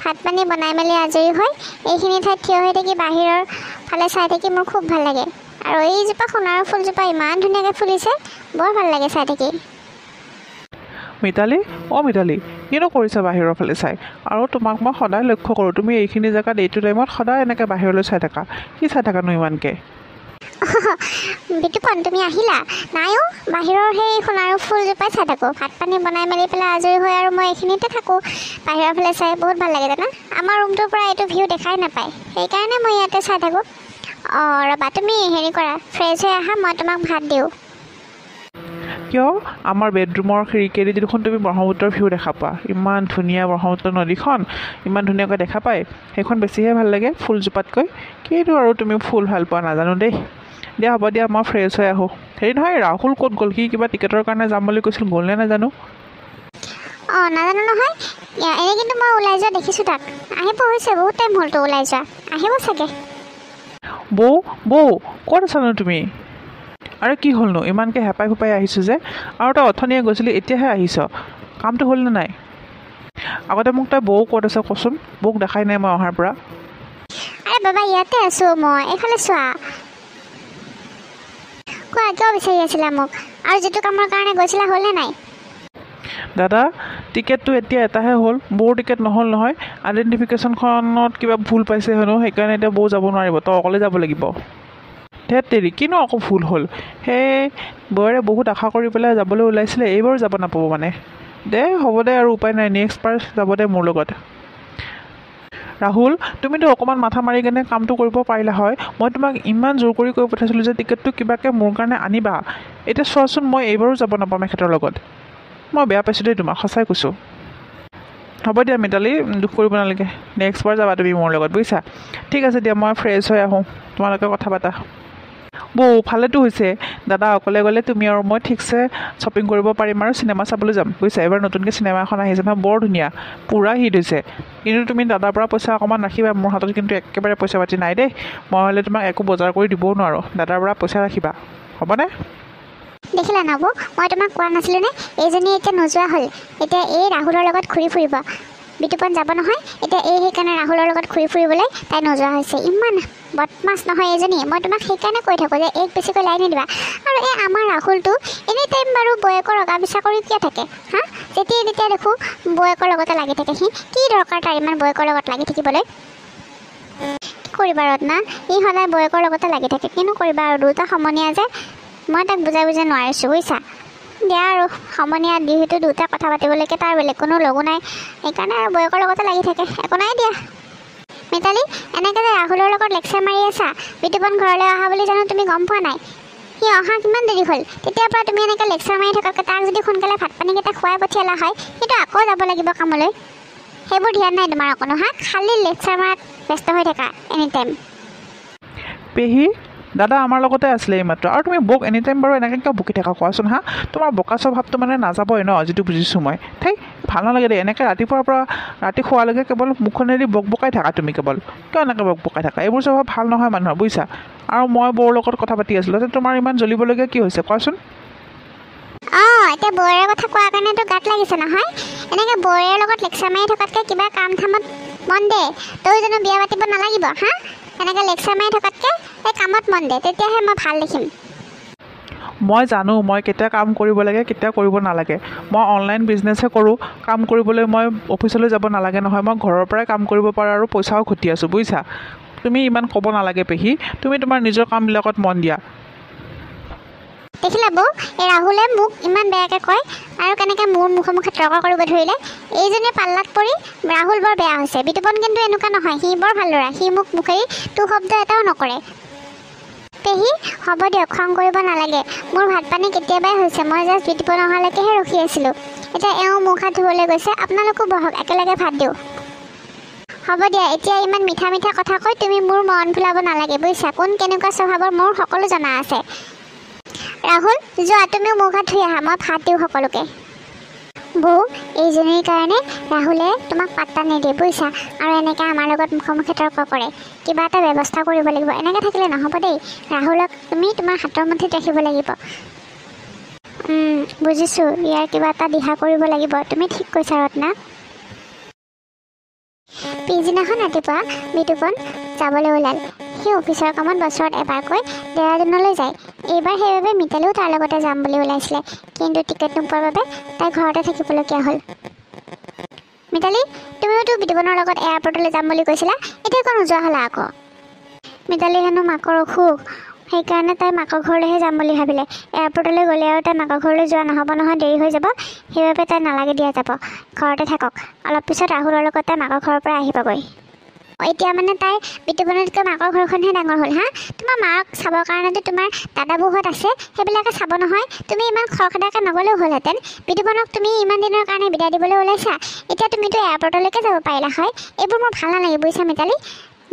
ভাত পানী বনাই মেলি আজৰি হৈ এইখিনি ঠাইত থিয় হৈ থাকি বাহিৰৰ ফালে চাই থাকি মোৰ খুব ভাল লাগে। আৰু এইজোপা সোণাৰু ফুলজোপা ইমান ধুনীয়াকৈ ফুলিছে, বৰ ভাল লাগে চাই থাকি। মিতালী, মিতালী, কিনো কৰিছা বাহিৰৰ ফালে চাই? আৰু তোমাক মই সদায় লক্ষ্য কৰোঁ, তুমি এইখিনি জেগাত এইটো টাইমত সদায় এনেকৈ বাহিৰলৈ চাই থাকা। কি চাই থাকানো ইমানকৈ? বিতুপন, তুমি আহিলা? নাই অ', বাহিৰৰ সেই সোণাৰু ফুলজোপাই চাই থাকোঁ। ভাত পানী বনাই মেলি পেলাই আজৰি হৈ আৰু মই এইখিনিতে থাকোঁ, বাহিৰৰ ফালে চাই বহুত ভাল লাগে জানা। আমাৰ ৰুমটোৰ পৰা এইটো ভিউ দেখাই নাপায়, সেইকাৰণে মই ইয়াতে চাই থাকোঁ। ৰ'বা, তুমি হেৰি কৰা, ফ্ৰেছ হৈ আহা, মই তোমাক ভাত দিওঁ। কিয়? আমাৰ বেডৰুমৰ খিৰিকীয়েদি দেখোন তুমি ব্ৰহ্মপুত্ৰৰ ভিউ দেখা পোৱা। ইমান ধুনীয়া ব্ৰহ্মপুত্ৰ নদীখন, ইমান ধুনীয়াকৈ দেখা পায়, সেইখন বেছিহে ভাল লাগে ফুলজোপাতকৈ। কিনো আৰু তুমি ফুল ভাল পোৱা নাজানো দেই। দিয়া হ'ব দিয়া, মই ফ্ৰেছ হৈ আহোঁ। হেৰি নহয়, ৰাহুল ক'ত গ'ল? সি কিবা টিকেটৰ কাৰণে যাম বুলি কৈছিল, গ'লনে নাজানো। নাজানো নহয়, এনেই কিন্তু মই ওলাই যোৱা দেখিছোঁ তাক। আহিব হৈছে, বহুত টাইম হ'লতো ওলাই যোৱা, আহিব চাগে। বৌ ক'ত আছানো তুমি? আৰু কি হ'লনো ইমানকৈ হেঁপাই ফুপাই আহিছোঁ যে? আৰু তই অথনিয়ে গৈছিলি, এতিয়াহে আহিছ, কামটো হ'লনে নাই? আগতে মোক তই বৌ ক'ত আছ কচোন, বৌক দেখাই নাই মই অহাৰ পৰা। আৰে বাবা, ইয়াতে আছোঁ মই, এইফালে চোৱা। কোৱা, কিয় বিচাৰি আছিলা মোক? আৰু যিটো কামৰ কাৰণে গৈছিলা হ'লনে নাই? দাদা, টিকেটটো এতিয়া এটাহে হ'ল, বৌৰ টিকেট নহ'ল নহয়। আইডেণ্টিফিকেশ্যনখনত কিবা ভুল পাইছে হেনো, সেইকাৰণে এতিয়া বৌ যাব নোৱাৰিব, তই অকলে যাব লাগিব। ধেত তেৰি, কিনো আকৌ ভুল হ'ল? সেই বৌৰে বহুত আশা কৰি পেলাই যাবলৈ ওলাইছিলে, এইবাৰো যাব নাপাব মানে। দে হ'ব দে, আৰু উপায় নাই, নেক্সট বাৰ যাব দে মোৰ লগত। ৰাহুল, তুমিতো অকণমান মাথা মাৰি কেনে কামটো কৰিব পাৰিলা হয়। মই তোমাক ইমান জোৰ কৰি কৈ পঠাইছিলোঁ যে টিকেটটো কিবাকৈ মোৰ কাৰণে আনিবা। এতিয়া চোৱাচোন, মই এইবাৰো যাব নাপাম এখেতৰ লগত। মই বেয়া পাইছোঁ দেই তোমাক, সঁচাই কৈছোঁ। হ'ব দিয়া মিতালী, দুখ কৰিব নালাগে, নেক্সট বাৰ যাবা তুমি মোৰ লগত, বুজিছা? ঠিক আছে দিয়া, মই ফ্ৰেছ হৈ আহোঁ, তোমালোকে কথা পাতা। বৌ, ভালেতো হৈছে, দাদা অকলে গ'লে তুমি আৰু মই ঠিকছে শ্বপিং কৰিব পাৰিম আৰু চিনেমা চাবলৈ যাম, বুজিছা? এইবাৰ নতুনকৈ চিনেমা এখন আহিছে নহয়, বৰ ধুনীয়া, পূৰা হিট হৈছে। কিন্তু তুমি দাদাৰ পৰা পইচা অকণমান ৰাখিবা, মোৰ হাতত কিন্তু একেবাৰে পইচা পাতি নাই দেই। মই হ'লে তোমাক একো বজাৰ কৰি দিবও নোৱাৰোঁ, দাদাৰ পৰা পইচা ৰাখিবা, হ'বনে? দেখিলা নব, মই তোমাক কোৱা নাছিলোঁনে? এইজনী এতিয়া নোযোৱা হ'ল, এতিয়া এই ৰাহুলৰ লগত ঘূৰি ফুৰিব। বিতুপন যাব নহয়, এতিয়া সেইকাৰণে ৰাহুলৰ লগত ঘূৰি ফুৰিবলৈ তাই নোযোৱা হৈছে। ইমান বদমাছ নহয় এইজনী, মই তোমাক সেইকাৰণে কৈ থাকোঁ যে এক বেছিকৈ লাই নিদিবা। আৰু আমাৰ ৰাহুলটো এনি টাইম বাৰু বৌয়েকৰ ৰগা বিচৰা কৰি কিয় থাকে? যেতিয়া তেতিয়া দেখোঁ বৌয়েকৰ লগতে লাগি থাকে। সি কি দৰকাৰ তাৰ ইমান বৌয়েকৰ লগত লাগি থাকিবলৈ? কি কৰিবা ৰত্না, সি সদায় বৌয়েকৰ লগতে লাগি থাকে, কিনো কৰিবা আৰু, দুটা সমনীয়া যে। মই তাক বুজাই নোৱাৰিছোঁ, বুজিছা? দিয়া আৰু, সমনীয়া যিহেতু দুটা কথা পাতিবলৈকে তাৰ বেলেগ কোনো লগো নাই, সেইকাৰণে আৰু বৌয়েকৰ লগতে লাগি থাকে, একো নাই দিয়া। মিতালী, এনেকৈ যে ৰাহুলৰ লগত লেকচাৰ মাৰি আছা, বিতুপন ঘৰলৈ অহা বুলি জানো তুমি গম পোৱা নাই? সি অহা কিমান দেৰি হ'ল, তেতিয়াৰ পৰা তুমি এনেকৈ লেকচাৰ মাৰি থকাতকৈ তাক যদি সোনকালে ভাত পানীকেইটা খুৱাই পঠিয়ালা হয়, কিন্তু আকৌ যাব লাগিব কামলৈ। সেইবোৰ ধ্যান নাই তোমাৰ অকণো, খালি লেকচাৰ মাৰাত ব্যস্ত হৈ থাকা এনি টাইম। পেহী, দাদা আমাৰ লগতে আছিলে এইমাত্ৰ, আৰু তুমি বৌক এনি টাইম বাৰু এনেকৈ কিয় বকি থাকা কোৱাচোন? তোমাৰ বকা স্বভাৱটো মানে নাযাবই ন, যিটো বুজিছোঁ মই। ভাল নালাগে দেই, এনেকৈ ৰাতিপুৱাৰ পৰা ৰাতি শোৱালৈকে কেৱল মুখনেদি বকাই থাকা তুমি, কেৱল কিয় এনেকৈ বকাই থাকা? এইবোৰ স্বভাৱ ভাল নহয় মানুহৰ, বুজিছা? আৰু মই বৌৰ লগত কথা পাতি আছিলোঁ, তোমাৰ ইমান জ্বলিবলগীয়া কি হৈছে কোৱাচোন? এতিয়া বৌৰে কথা কোৱাৰ কাৰণেতো গাত লাগিছে নহয়। এনেকৈ বৌৰে লগত লেকচাৰ মাৰি থকাতকৈ কিবা কাম ধামত মন দে। তই জানো বিয়া পাতিব নালাগিব? এনেকৈ লেকচাৰ মাৰি থকাতকৈ এই কামত মন দে, তেতিয়াহে মই ভাল দেখিম। মই জানো মই কেতিয়া কাম কৰিব লাগে, কেতিয়া কৰিব নালাগে। মই অনলাইন বিজনেছহে কৰোঁ, কাম কৰিবলৈ মই অফিচলৈ যাব নালাগে নহয়। মই ঘৰৰ পৰাই কাম কৰিব পাৰোঁ আৰু পইচাও ঘটি আছোঁ, বুজিছা? তুমি ইমান ক'ব নালাগে পেহী, তুমি তোমাৰ নিজৰ কামবিলাকত মন দিয়া। দেখিলা বৌ, এই ৰাহুলে মোক ইমান বেয়াকৈ কয় আৰু কেনেকৈ মোৰ মুখে তৰ্ক কৰিব ধৰিলে। এইজনীৰ পাল্লাত পৰি ৰাহুল বৰ বেয়া হৈছে। বিতুপন কিন্তু এনেকুৱা নহয়, সি বৰ ভাল ল'ৰা, সি মোক মুখেৰে তোৰ শব্দ এটাও নকৰে। পেহী, হ'ব দিয়ক, খং কৰিব নালাগে। মোৰ ভাত পানী কেতিয়াবাই হৈছে, মই জাষ্ট বিতুপন অহালৈকেহে ৰখি আছিলোঁ। এতিয়া এওঁ মুখ হাত ধুবলৈ গৈছে, আপোনালোকো বহক, একেলগে ভাত দিওঁ। হ'ব দিয়া, এতিয়া ইমান মিঠা মিঠা কথা কৈ তুমি মোৰ মন ভুলাব নালাগে, বুজিছা? কোন কেনেকুৱা স্বভাৱৰ মোৰ সকলো জনা আছে। ৰাহুল, যোৱা তুমিও মুখ হাত ধুই আহা, মই ভাত দিওঁ সকলোকে। বৌ, এইজনীৰ কাৰণে ৰাহুলে তোমাক পাত্তা নিদিয়ে, বুজিছা? আৰু এনেকৈ আমাৰ লগত মুখে তৰ্ক কৰে। কিবা এটা ব্যৱস্থা কৰিব লাগিব, এনেকৈ থাকিলে নহ'ব দেই। ৰাহুলক তুমি তোমাৰ হাতৰ মুঠিত ৰাখিব লাগিব। বুজিছোঁ, ইয়াৰ কিবা এটা দিহা কৰিব লাগিব। তুমি ঠিক কৈছা ৰত্না। পিছদিনাখন ৰাতিপুৱা বিতুপন যাবলৈ ওলাল। সি অফিচৰ কামত বছৰত এবাৰকৈ ডেৰাডুনলৈ যায়। এইবাৰ সেইবাবে মিতালীও তাৰ লগতে যাম বুলি ওলাইছিলে, কিন্তু টিকেট নোপোৱাৰ বাবে তাই ঘৰতে থাকিবলগীয়া হ'ল। মিতালী, তুমিওতো বিতুপনৰ লগত এয়াৰপৰ্টলৈ যাম বুলি কৈছিলা, এতিয়া কিয় নোযোৱা হ'লা আকৌ? মিতালী হেনো মাকৰ অসুখ, সেইকাৰণে তাই মাকৰ ঘৰলৈহে যাম বুলি ভাবিলে। এয়াৰপৰ্টলৈ গ'লে আৰু তাই মাকৰ ঘৰলৈ যোৱা নহ'ব নহয়, দেৰি হৈ যাব। সেইবাবে তাই নালাগে দিয়া যাব, ঘৰতে থাকক। অলপ পিছত ৰাহুলৰ লগত তাই মাকৰ ঘৰৰ পৰা আহিবগৈ। এতিয়া মানে তাই বিতুপনতকৈ মাকৰ ঘৰখনহে ডাঙৰ হ'ল। তোমাৰ মাক চাবৰ কাৰণেতো তোমাৰ দাদা বৌহঁত আছে, সেইবিলাকে চাব নহয়। তুমি ইমান খৰখেদাকৈ নগ'লেও হ'লহেঁতেন। বিতুপনক তুমি ইমান দিনৰ কাৰণে বিদায় দিবলৈ ওলাইছা, এতিয়া তুমিতো এয়াৰপৰ্টলৈকে যাব পাৰিলা হয়। এইবোৰ মোৰ ভাল নালাগে, বুজিছা মিতালী?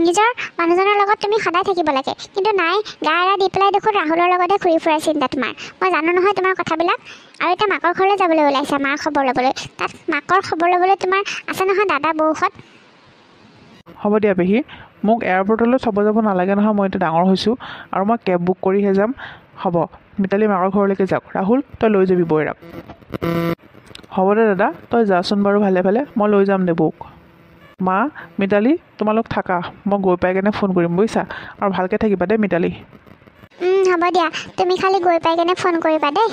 নিজৰ মানুহজনৰ লগত তুমি সদায় থাকিব লাগে, কিন্তু নাই, গা এৰা দি পেলাই দেখোন ৰাহুলৰ লগতে ঘূৰি ফুৰা চিন্তা তোমাৰ। মই জানো নহয় তোমাৰ কথাবিলাক। আৰু এতিয়া মাকৰ ঘৰলৈ যাবলৈ ওলাইছা মাৰ খবৰ ল'বলৈ, তাত মাকৰ খবৰ ল'বলৈ তোমাৰ আছে নহয় দাদা বৌহঁত। হ'ব দিয়া পেহী, মোক এয়াৰপৰ্টলৈ চাব যাব নালাগে নহয়, মই এতিয়া ডাঙৰ হৈছোঁ আৰু মই কেব বুক কৰিহে যাম। হ'ব, মিতালী মাকৰ ঘৰলৈকে যাওক। ৰাহুল, তই লৈ যাবি বৈৰাক। হ'ব দে দাদা, তই যাচোন বাৰু ভালে ভালে, মই লৈ যাম দে বৌক। মা, মিতালী, তোমালোক থাকা, মই গৈ পাই কেনে ফোন কৰিম বুজিছা, আৰু ভালকৈ থাকিবা দেই মিতালী। হ'ব দিয়া, তুমি খালি গৈ পাই কেনে ফোন কৰিবা দেই।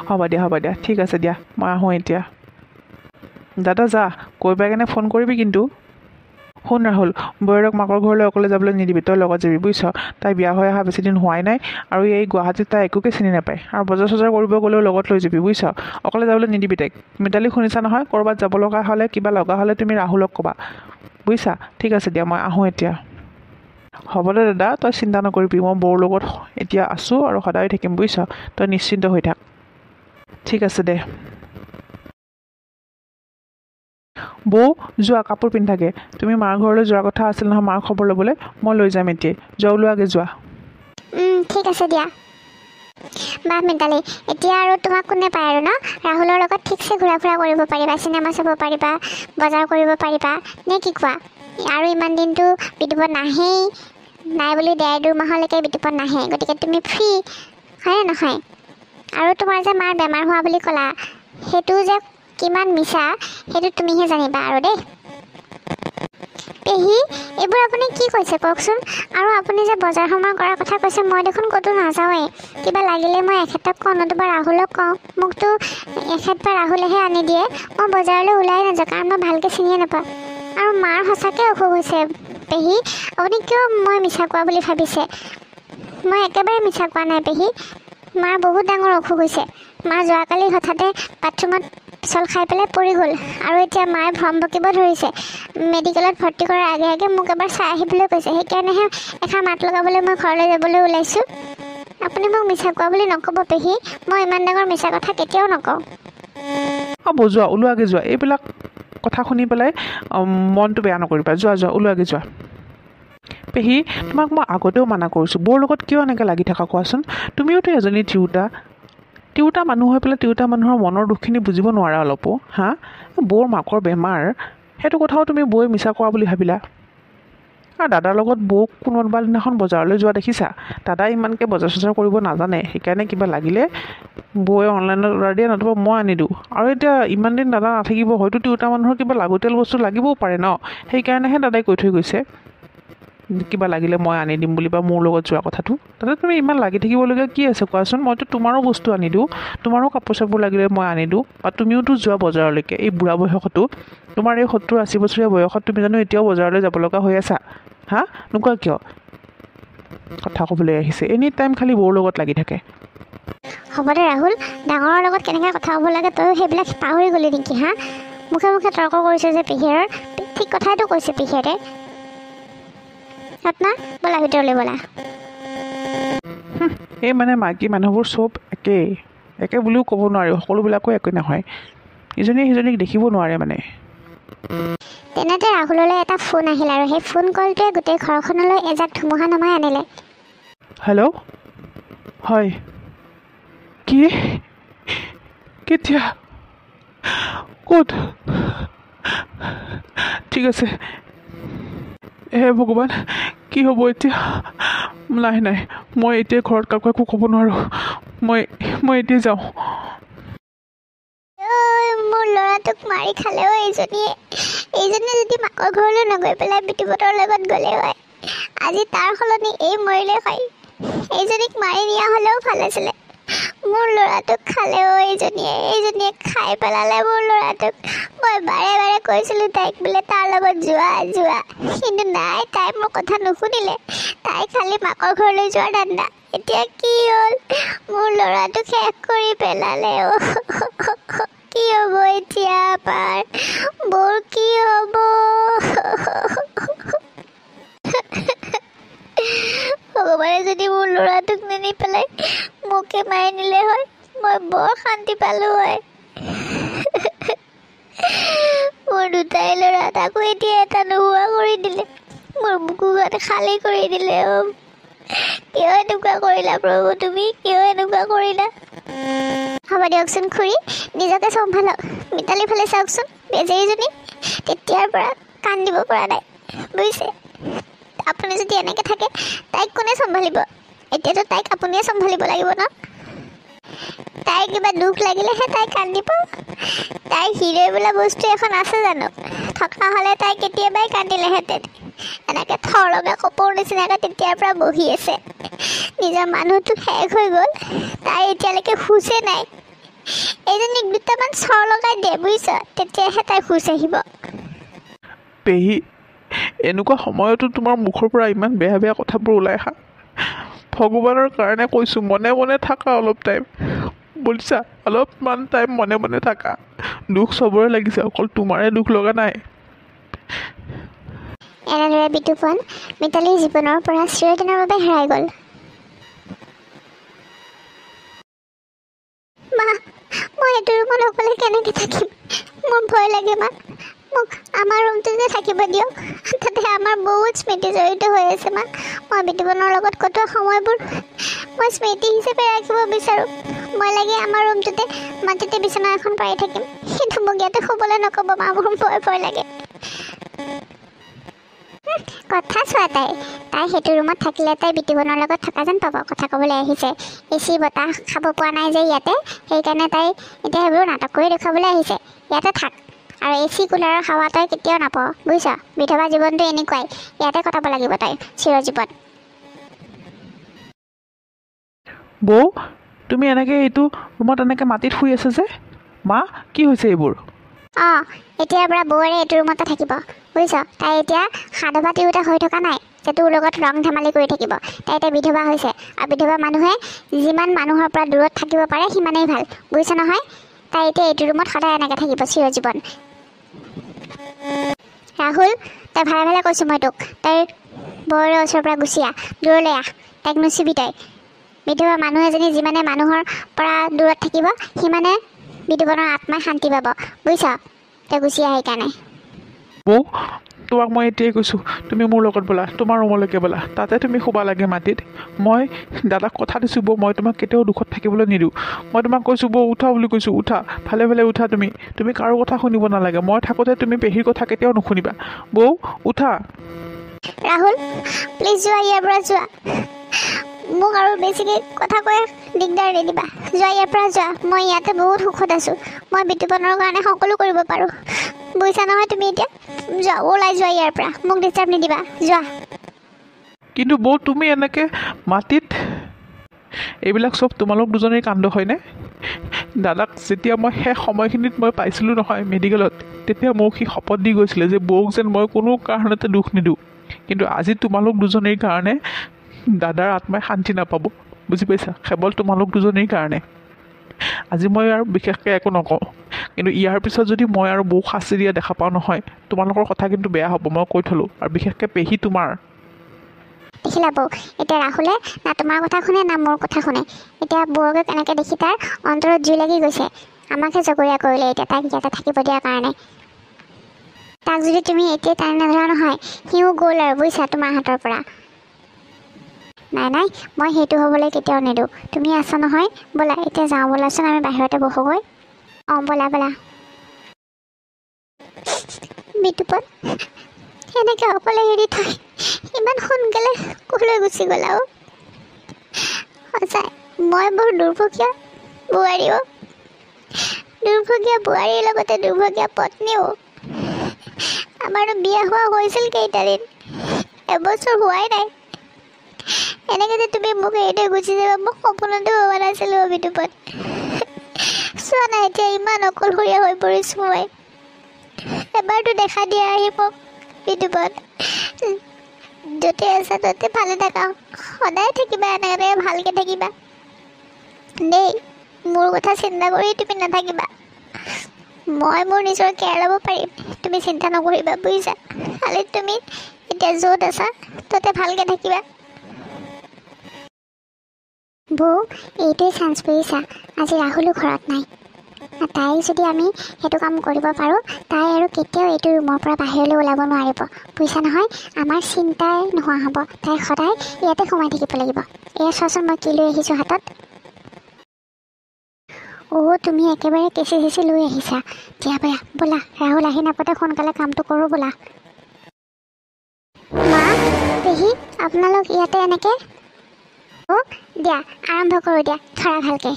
হ'ব দিয়া, ঠিক আছে দিয়া, মই আহোঁ এতিয়া। দাদা যা, গৈ পাই কেনে ফোন কৰিবি কিন্তু। শুন ৰাহুল, বৈৰক মাকৰ ঘৰলৈ অকলে যাবলৈ নিদিবি, তই লগত যাবি বুজিছ। তাই বিয়া হৈ অহা বেছিদিন হোৱাই নাই, আৰু এই গুৱাহাটীত তাই একোকে চিনি নাপায়, আৰু বজাৰ চজাৰ কৰিব গ'লেও লগত লৈ যাবি বুজিছ। অকলে যাবলৈ নিদিবি তাইক। মিতালী শুনিছা নহয়, ক'ৰবাত যাব লগা হ'লে, কিবা লগা হ'লে তুমি ৰাহুলক ক'বা বুজিছা। ঠিক আছে দিয়া, মই আহোঁ এতিয়া। হ'ব দে দাদা, তই চিন্তা নকৰিবি, মই বৌৰ লগত এতিয়া আছোঁ আৰু সদায় থাকিম বুজিছ, তই নিশ্চিন্ত হৈ থাক। ঠিক আছে দে। বৌ, যোৱা কাপোৰ পিন্ধাগে, তুমি মাৰ ঘৰলৈ যোৱাৰ কথা আছিল নহয় মাৰ খবৰ ল'বলৈ, মই লৈ যাম এতিয়াই। যোৱা ওলোৱাগে যোৱা। ঠিক আছে দিয়া। বাহ মিতালী, এতিয়া আৰু তোমাক কোনে পায় আৰু ন? ৰাহুলৰ লগত ঠিকছে ঘূৰা ফুৰা কৰিব পাৰিবা, চিনেমা চাব পাৰিবা, বজাৰ কৰিব পাৰিবা, নে কি কোৱা? আৰু ইমান দিনটো বিতুপন নাহেই, নাই বুলি 1.5-2 মাহলৈকে বিতুপন নাহে, গতিকে তুমি ফ্ৰী, হয়নে নহয়? আৰু তোমাৰ যে মাৰ বেমাৰ হোৱা বুলি ক'লা, সেইটো যে কিমান মিছা, সেইটো তুমিহে জানিবা আৰু দেই। পেহী, এইবোৰ আপুনি কি কৈছে কওকচোন? আৰু আপুনি যে বজাৰ সমাৰ কৰাৰ কথা কৈছে, মই দেখোন ক'তো নাযাওঁৱেই। কিবা লাগিলে মই এখেতক কওঁ, নতুবা ৰাহুলক কওঁ, মোকতো এখেত বা ৰাহুলেহে আনি দিয়ে। মই বজাৰলৈ ওলাই নাযাওঁ, কাৰণ মই ভালকৈ চিনিয়ে নাপাওঁ। আৰু মাৰ সঁচাকৈ অসুখ হৈছে পেহী, আপুনি কিয় মই মিছা কোৱা বুলি ভাবিছে? মই একেবাৰে মিছা কোৱা নাই পেহী, মাৰ বহুত ডাঙৰ অসুখ হৈছে। মা যোৱাকালি হঠাতে বাথৰুমত পিছল খাই পেলাই পৰি গ'ল, আৰু এতিয়া মায়ে ভ্ৰম বকিব ধৰিছে। মেডিকেলত ভৰ্তি কৰাৰ আগে আগে মোক এবাৰ চাই আহিবলৈ কৈছে, সেইকাৰণেহে এষাৰ মাত লগাবলৈ মই ঘৰলৈ যাবলৈ ওলাইছোঁ। আপুনি মোক মিছা কোৱা বুলি নক'ব পেহী, মই ইমান ডাঙৰ মিছা কথা কেতিয়াও নকওঁ। হ'ব, যোৱা ওলোৱাগে যোৱা, এইবিলাক কথা শুনি পেলাই মনটো বেয়া নকৰিবা, যোৱা ওলোৱাগে যোৱা। পেহী, তোমাক মই আগতেও মানা কৰিছোঁ, বৌৰ লগত কিয় এনেকৈ লাগি থাকা কোৱাচোন? তুমিওতো এজনী তিৰোতা মানুহ হৈ পেলাই তিৰোতা মানুহৰ মনৰ দুখখিনি বুজিব নোৱাৰা অলপো। বৌৰ মাকৰ বেমাৰ, সেইটো কথাও তুমি বৌয়ে মিছা কৰা বুলি ভাবিলা। আৰু দাদাৰ লগত বৌক কোনোবা দিনাখন বজাৰলৈ যোৱা দেখিছা? দাদাই ইমানকৈ বজাৰ চজাৰ কৰিব নাজানে, সেইকাৰণে কিবা লাগিলে বৌয়ে অনলাইনত অৰ্ডাৰ দিয়ে, নতুবা মই আনি দিওঁ। আৰু এতিয়া ইমান দিন দাদা নাথাকিব, হয়তো তিৰোতা মানুহৰ কিবা লাগতিয়াল বস্তু লাগিবও পাৰে ন, সেইকাৰণেহে দাদাই কৈ থৈ গৈছে কিবা লাগিলে মই আনি দিম বুলি, বা মোৰ লগত যোৱা কথাটো। তাতে তুমি ইমান লাগি থাকিবলগীয়া কি আছে কোৱাচোন? মইতো তোমাৰো বস্তু আনি দিওঁ, তোমাৰো কাপোৰ চাপোৰ লাগিলে মই আনি দিওঁ, বা তুমিওতো যোৱা বজাৰলৈকে এই বুঢ়া বয়সতো। তোমাৰ এই 70-80 বছৰীয়া বয়সত তুমি জানো এতিয়াও বজাৰলৈ যাব লগা হৈ আছা? নোকোৱা কিয়? কথা ক'বলৈ আহিছে, এনি টাইম খালি বৌৰ লগত লাগি থাকে। হ'ব দে ৰাহুল, ডাঙৰৰ লগত কেনেকৈ কথা ক'ব লাগে তই সেইবিলাক পাহৰি গ'লি নেকি? মুখে মুখে তৰ্ক কৰিছে যে পেহীৰৰ, ঠিক কথাইতো কৈছে পেহীৰে। ৰত্না, ব'লা ভিতৰলৈ ব'লা। এই মানে মাইকী মানুহবোৰ চব একে বুলিও ক'ব নোৱাৰি, সকলোবিলাকো একে নহয়, ইজনীয়ে সিজনীক দেখিব নোৱাৰে মানে। তেনেতে ৰাহুললৈ এটা ফোন আহিল, আৰু সেই ফোন কলটোৱে গোটেই ঘৰখনলৈ এজাক ধুমুহা নমাই আনিলে। হেল্ল', হয়, কি? কেতিয়া? ক'ত? ঠিক আছে। হে ভগৱান, কি হ'ব এতিয়া? নাই, মই এতিয়া ঘৰত কাকো একো ক'ব নোৱাৰোঁ, মই এতিয়া যাওঁ। মোৰ ল'ৰাটোক মাৰি খালেও এইজনীয়ে এইজনী যদি মাকৰ ঘৰলৈ নগৈ পেলাই বিটুপনৰ লগত গ'লে হয়, আজি তাৰ সলনি এই মৰিলে হয়। এইজনীক মাৰি নিয়া হ'লেও ভাল আছিলে। মোৰ ল'ৰাটোক খালেও এইজনীয়ে খাই পেলালে মোৰ ল'ৰাটোক। মই বাৰে বাৰে কৈছিলোঁ তাইক বোলে তাৰ লগত যোৱা, কিন্তু নাই, তাই মোৰ কথা নুশুনিলে। তাই খালি মাকৰ ঘৰলৈ যোৱাৰ ধান্দা। এতিয়া কি হ'ল, মোৰ ল'ৰাটোক শেষ কৰি পেলালে। কি হ'ব এতিয়া আমাৰ, মোৰ কি হ'ব? ভগৱানে যদি মোৰ ল'ৰাটোক নিনি পেলাই মোকে মাৰি নিলে হয়, মই বৰ শান্তি পালোঁ হয়। মোৰ দুটাই ল'ৰা, তাকো এতিয়া এটা নোহোৱা কৰি দিলে। মোৰ বুকুখন খালী কৰি দিলে। কিয় এনেকুৱা কৰিলা প্ৰভু, তুমি কিয় এনেকুৱা কৰিলা? হ'ব দিয়কচোন খুৰী, নিজকে চম্ভালক। মিতালী ফালে চাওকচোন, বেজেৰীজনী তেতিয়াৰ পৰা কান্দিব পৰা নাই, বুজিছে? আপুনি যদি এনেকৈ থাকে তাইক কোনে চম্ভালিব? এতিয়াতো তাইক আপুনিয়ে চম্ভালিব লাগিব ন? তাইৰ কিবা দুখ লাগিলেহে তাই কান্দিব। তাইৰ হৃদয় বোলা বস্তু এখন আছে জানো? থকা হ'লে তাই কেতিয়াবাই কান্দিলেহেঁতেন। এনেকৈ থৰলগা কপৌৰ নিচিনাকৈ তেতিয়াৰ পৰা বহি আছে। নিজৰ মানুহটো শেষ হৈ গ'ল, তাই এতিয়ালৈকে হুঁচে নাই। এইজনীক দুটামান চৰ লগাই দে, বুজিছ? তেতিয়াহে তাই হুঁচ আহিব। পেহী, এনেকুৱা সময়তো তোমাৰ মুখৰ পৰা ইমান বেয়া বেয়া কথাবোৰ ওলাই আহা। ভগৱানৰ কাৰণে কৈছোঁ, মনে মনে থাকা অলপ টাইম, বুজিছা? অলপমান টাইম মনে মনে থাকা। দুখ চবৰে লাগিছে, অকল তোমাৰে দুখ লগা নাই। এনেদৰে বিতুপন মিতালীৰ জীৱনৰ পৰা চিৰদিনৰ বাবে হেৰাই গ'ল। মা, মই এইটো ৰুমত অকলে কেনেকৈ থাকিম? মোৰ ভয় লাগে মা। মোক আমাৰ ৰুমটোতে থাকিব দিয়ক। তাতে আমাৰ বহুত স্মৃতি জড়িত হৈ আছে মা। মই বিতুপনৰ লগত কটোৱা সময়বোৰ মই স্মৃতি হিচাপে ৰাখিব বিচাৰোঁ। মই লাগে আমাৰ ৰুমটোতে মাটিতে বিচনা এখন পাৰি থাকিম, কিন্তু মোক ইয়াতে শুবলৈ নক'ব মা, মোৰ ভয় লাগে। কথা চোৱা, তাই সেইটো ৰুমত থাকিলে তাই বিতুপনৰ লগত থকা যেন পাব। কথা ক'বলৈ আহিছে, এচি বতাহ খাব পোৱা নাই যে ইয়াতে, সেইকাৰণে তাই এতিয়া সেইবোৰ নাটক কৰি দেখুৱাবলৈ আহিছে। ইয়াতে থাক, আৰু এচি কুলাৰৰ হাৱা তই কেতিয়াও নাপাৱ, বুজিছ? বিধৱা জীৱনটো এনেকুৱাই, ইয়াতে কটাব লাগিব তই চিৰজীৱন। বৌ, তুমি এনেকৈ এইটো ৰুমত এনেকৈ মাটিত শুই আছে যে? মা, কি হৈছে এইবোৰ? অঁ, এতিয়াৰ পৰা বৌৰে এইটো ৰুমতে থাকিব, বুজিছ? তাই এতিয়া সাধৱা তিৰোতা হৈ থকা নাই যে তোৰ লগত ৰং ধেমালি কৰি থাকিব। তাই এতিয়া বিধৱা হৈছে, আৰু বিধৱা মানুহে যিমান মানুহৰ পৰা দূৰত থাকিব পাৰে সিমানেই ভাল, বুজিছ নহয়? তাই এতিয়া এইটো ৰুমত সদায় এনেকৈ থাকিব চিৰজীৱন। ৰাহুল, তই ভালে ভালে কৈছোঁ মই তোক, তই বৌৰে ওচৰৰ পৰা গুচি আহ, দূৰলৈ আহ। তাইক নুচুবি তই। বিধৱা মানুহ এজনী যিমানে মানুহৰ পৰা দূৰত থাকিব সিমানে বিতুপনৰ আত্মাই শান্তি পাব, বুজিছ? তই গুচি আহ সেইকাৰণে। বৌ, তোমাক মই এতিয়াই কৈছোঁ, তুমি মোৰ লগত ব'লা, তোমাৰ ৰুমলৈকে ব'লা, তাতে তুমি শুবা লাগে মাটিত। মই দাদাক কথা দিছোঁ বৌ, মই তোমাক কেতিয়াও দুখত থাকিবলৈ নিদিওঁ। মই তোমাক কৈছোঁ বৌ, উঠা বুলি কৈছোঁ, উঠা, ভালে ভালে উঠা। তুমি কাৰো কথা শুনিব নালাগে। মই থাকোঁতে তুমি পেহীৰ কথা কেতিয়াও নুশুনিবা। বৌ, উঠা। ৰাহুল, প্লিজ যোৱা, ইয়াৰ পৰা যোৱা। মোক আৰু বেছিকৈ কথা কৈ দিগদাৰ নিদিবা। যোৱা, ইয়াৰ পৰা যোৱা। মই ইয়াতে বহুত সুখত আছোঁ। মই বিতুপনৰ কাৰণে সকলো কৰিব পাৰোঁ, বুজিছা নহয় তুমি? এতিয়া যোৱা, ওলাই যোৱা ইয়াৰ পৰা, মোক ডিষ্টাৰ্ব নিদিবা, যোৱা। কিন্তু বৌ, তুমি এনেকৈ মাটিত, এইবিলাক চব তোমালোক দুজনীৰ কাণ্ড হয়নে? দাদাক যেতিয়া মই শেষ সময়খিনিত মই পাইছিলোঁ নহয় মেডিকেলত, তেতিয়া মোক সি শপত দি গৈছিলে যে বৌক যেন মই কোনো কাৰণতে দুখ নিদিওঁ। কিন্তু আজি তোমালোক দুজনীৰ কাৰণে দাদাৰ আত্মাই শান্তি নাপাব, বুজি পাইছা? কেৱল তোমালোক দুজনীৰ কাৰণে। আজি মই আৰু বিশেষকৈ একো নকওঁ, কিন্তু ইয়াৰ পিছত যদি মই আৰু বৌক শাস্তি দিয়া দেখা পাওঁ নহয়, তোমালোকৰ কথা কিন্তু বেয়া হ'ব, মই কৈ থলোঁ। আৰু বিশেষকৈ পেহী তোমাৰ। দেখিলা বৌ, এতিয়া ৰাহুলে না তোমাৰ কথা শুনে না মোৰ কথা শুনে। এতিয়া বৌকে কেনেকৈ দেখি তাৰ অন্তৰত জুই লাগি গৈছে। আমাকহে জগৰীয়া কৰিলে এতিয়া তাইক ইয়াতে থাকিব দিয়াৰ কাৰণে। তাক যদি তুমি এতিয়া টানি নধৰা নহয়, সিও গ'ল আৰু, বুজিছা, তোমাৰ হাতৰ পৰা। নাই, মই সেইটো হ'বলৈ কেতিয়াও নিদিওঁ। তুমি আছা নহয়, ব'লা এতিয়া যাওঁ, ব'লাচোন আমি বাহিৰতে বহোগৈ। অঁ, ব'লা। বিতুপন এনেকৈ অকলে এৰি থৈ ইমান সোনকালে ক'লৈ গুচি গ'লা? সঁচাই মই বৰ দুৰ্ভগীয়া বোৱাৰীও, দুৰ্ভগীয়া বোৱাৰীৰ লগতে দুৰ্ভগীয়া পত্নীও। আমাৰতো বিয়া হোৱা হৈছিল কেইটাদিন, এবছৰ হোৱাই নাই। এনেকৈ যে তুমি মোক এৰি গুচি যাবা মোক সপোনতো ভবা নাছিলোঁ বিতুপন। চোৱা নাই এতিয়া ইমান অকলশৰীয়া হৈ পৰিছোঁ মই। এবাৰতো দেখা দিয়া আহি মোক বিতুপন। য'তে আছা ত'তে ভালে থাকা, সদায় থাকিবা এনেকৈ ভালকৈ থাকিবা দেই। মোৰ কথা চিন্তা কৰি তুমি নাথাকিবা। মই মোৰ নিজৰ কেয়াৰ ল'ব পাৰিম, তুমি চিন্তা নকৰিবা বুজিছা। খালি তুমি এতিয়া য'ত আছা ত'তে ভালকৈ থাকিবা। বৌ এইটোৱে চান্স বুজিছা, আজি ৰাহুলো ঘৰত নাই। তাইক যদি আমি সেইটো কাম কৰিব পাৰোঁ, তাই আৰু কেতিয়াও এইটো ৰুমৰ পৰা বাহিৰলৈ ওলাব নোৱাৰিব বুজিছা নহয়। আমাৰ চিন্তাই নোহোৱা হ'ব, তাই সদায় ইয়াতে সোমাই থাকিব লাগিব। এয়া চোৱাচোন মই কি লৈ আহিছোঁ হাতত। তুমি একেবাৰে কেঁচি চেঁচি লৈ আহিছা। দিয়া বেয়া ব'লা, ৰাহুল আহি নাপাতে সোনকালে কামটো কৰোঁ ব'লা। মা পেহী আপোনালোক ইয়াতে এনেকৈ দিয়া আৰম্ভ কৰোঁ দিয়া, ধৰা ভালকৈ।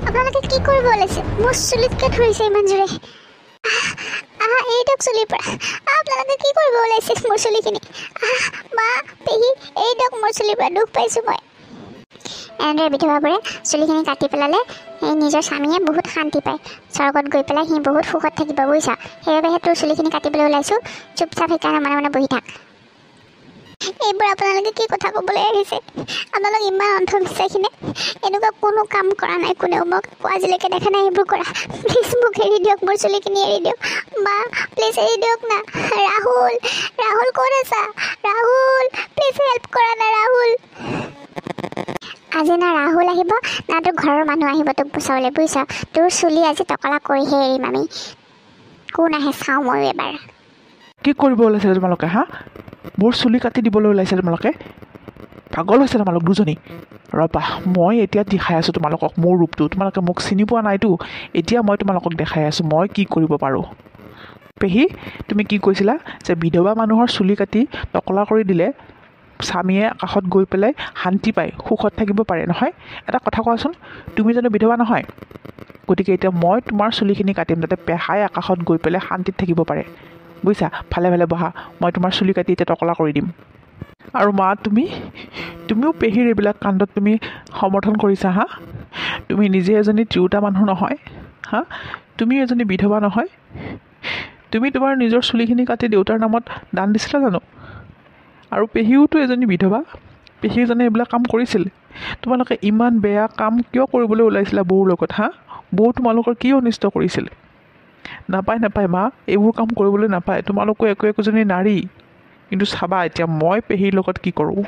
আপোনালোকে কি কৰিব ওলাইছে? মোৰ চুলিতকৈ ধৰিছে ইমান জোৰে। এই দিয়ক চুলিৰ পৰা। আপোনালোকে কি কৰিব ওলাইছে মোৰ চুলিখিনি? মা পেহী এই দিয়ক মোৰ চুলিৰ পৰা, দুখ পাইছোঁ মই। এনেদৰে বিধৱাবোৰে চুলিখিনি কাটি পেলালে এই নিজৰ স্বামীয়ে বহুত শান্তি পায়। স্বৰ্গত গৈ পেলাই সি বহুত সুখত থাকিব বুজিছা। সেইবাবেহে তোৰ চুলিখিনি কাটিবলৈ ওলাইছোঁ। চুপচাপ সেইকাৰণে মনে মনে বহি থাক। এইবোৰ আপোনালোকে কি কথা ক'বলৈ আহিছে? আপোনালোক ইমান অন্ধবিশ্বাসীনে? এনেকুৱা কোনো কাম কৰা নাই কোনেও, মোক আজিলৈকে দেখা নাই এইবোৰ কৰা। প্লিজ মোক এৰি দিয়ক, মোৰ চুলিখিনি এৰি দিয়ক। মা প্লিজ এৰি দিয়ক না। ৰাহুল ৰাহুল ক'ত আছা? ৰাহুল প্লিজ হেল্প কৰা না ৰাহুল। আজি না ৰাহুল আহিব না তোৰ ঘৰৰ মানুহ আহিব তোক বচাবলৈ বুজিছ। তোৰ চুলি আজি টকলা কৰিহে এৰিম আমি। কোন আহে চাওঁ ময়ো এবাৰ। কি কৰিব ওলাইছে তোমালোকে হা? মোৰ চুলি কাটি দিবলৈ ওলাইছে তোমালোকে? পাগল হৈছে তোমালোক দুজনী। ৰ'বা মই এতিয়া দেখাই আছোঁ তোমালোকক মোৰ ৰূপটো। তোমালোকে মোক চিনি পোৱা নাইতো, এতিয়া মই তোমালোকক দেখাই আছোঁ মই কি কৰিব পাৰোঁ। পেহী তুমি কি কৈছিলা যে বিধৱা মানুহৰ চুলি কাটি টকলা কৰি দিলে স্বামীয়ে আকাশত গৈ পেলাই শান্তি পায়, সুখত থাকিব পাৰে নহয়? এটা কথা কোৱাচোন, তুমি জানো বিধৱা নহয়? গতিকে এতিয়া মই তোমাৰ চুলিখিনি কাটিম যাতে পেহাই আকাশত গৈ পেলাই শান্তিত থাকিব পাৰে বুজিছা। ভালে ভালে বহা, মই তোমাৰ চুলি কাটি এতিয়া টকলা কৰি দিম। আৰু মা তুমিও পেহীৰ এইবিলাক কাণ্ডত তুমি সমৰ্থন কৰিছা হা? তুমি নিজে এজনী তিৰোতা মানুহ নহয় হা? তুমিও এজনী বিধৱা নহয়? তুমি তোমাৰ নিজৰ চুলিখিনি কাটি দেউতাৰ নামত দান দিছিলা জানো? আৰু পেহীওতো এজনী বিধৱা, পেহীজনে এইবিলাক কাম কৰিছিল। তোমালোকে ইমান বেয়া কাম কিয় কৰিবলৈ ওলাইছিলা বৌৰ লগত হা? বৌ তোমালোকৰ কি অনিষ্ট কৰিছিল? নাপায় মা, এইবোৰ কাম কৰিবলৈ নাপায়। তোমালোকো একোজনী নাৰী। কিন্তু চাবা এতিয়া মই পেহীৰ লগত কি কৰোঁ।